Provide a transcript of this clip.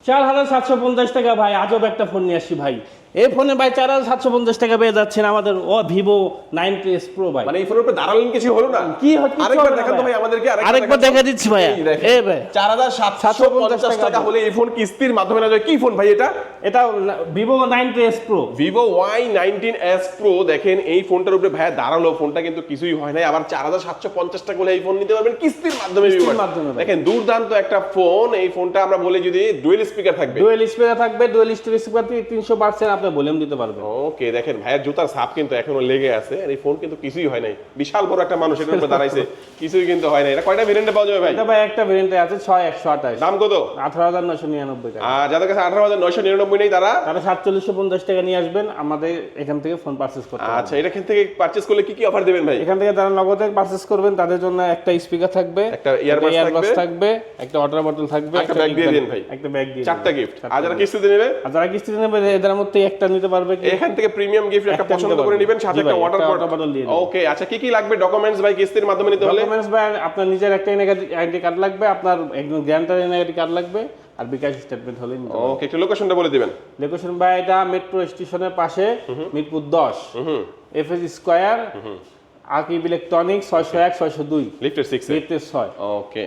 4750 টাকা ভাই, আজব একটা ফোন নিয়ে আসছি ভাই। এই ফোনে ভাই 4750 টাকা পেয়ে যাচ্ছেন আমাদের ভিভো 90s প্রো ভাই। মানে এই ফোনের উপরে দাঁড়ালেন কিছু হলো না? কি হচ্ছে? আরেকবার দেখান তো ভাই আমাদেরকে, আরেকবার দেখা দিচ্ছি ভাই। এই ভাই 4750 টাকা হলে এই ফোন কিস্তির মাধ্যমে না যায়। কি ফোন ভাই এটা? এটা Vivo 90s pro. Vivo Y19s Pro। দেখেন এই ফোনটার উপরে ভাইয়া দাঁড়ালো, ফোনটা কিন্তু কিছুই হয় নাই। আবার 4750 টাকা হলে এই ফোন নিতে পারবেন কিস্তির মাধ্যমে। দেখেন দুর্দান্ত একটা ফোন। এই ফোনটা আমরা বলি যদি ডুয়েল স্পিকার থাকবে, ডুয়েল স্পিকার থাকবে, ডুয়েল স্পিকার 300% আপনি ভলিউম দিতে পারবেন। ওকে, দেখেন ভাইয়ের জুতার ছাপ কিন্তু এখনো লেগে আছে। আর এই ফোন কিন্তু কিছুই হয় নাই। বিশাল বড় একটা মানুষ এর উপরে দাঁড়াইছে, কিছুই কিন্তু হয় নাই। এটা কয়টা ভেরিয়েন্টে পাওয়া যাবে ভাই? এটা ভাই একটা ভেরিয়েন্টে আছে 6128। দাম কত? 18999 টাকা। আর যাদের কাছে 18999 নেই তারা 4750 টাকা নিয়ে আসবেন, আমাদের এখান থেকে ফোন পারচেজ করতে পারবেন। আচ্ছা, এটা এখান থেকে পারচেজ করলে কি কি অফার দিবেন ভাই? এখান থেকে যারা নগদে পারচেজ করবেন তাদের জন্য একটা স্পিকার থাকবে, একটা ইয়ারবাডস থাকবে, একটা ওয়াটার বটল থাকবে, একটা ব্যাগ দিয়ে দিন ভাই, একটা ব্যাগ দিয়ে চারটা গিফট। আর যারা কিস্তিতে নেবে, আর যারা কিস্তিতে নেবে এদের মধ্যে একটা নিতে পারবে। এখান থেকে প্রিমিয়াম গিফট একটা পছন্দ করে নেবেন, সাথে একটা ওয়াটার বটল দিয়ে। ওকে, আচ্ছা কি কি লাগবে ডকুমেন্টস ভাই কিস্তির মাধ্যমে নিতে হলে? ডকুমেন্টস ভাই আপনার নিজের একটা আইডি কার্ড লাগবে, আপনার একজন গ্যারান্টার আইডি কার্ড লাগবে, আর বিকাশ স্টেটমেন্ট হলে নিতে হবে। ওকে, একটু লোকেশনটা বলে দিবেন। লোকেশন ভাই এটা মেট্রো স্টেশনের পাশে, Mirpur 10, FS square, Akib electronics 601 602, লিফটের 6 লিফটের 6। ওকে,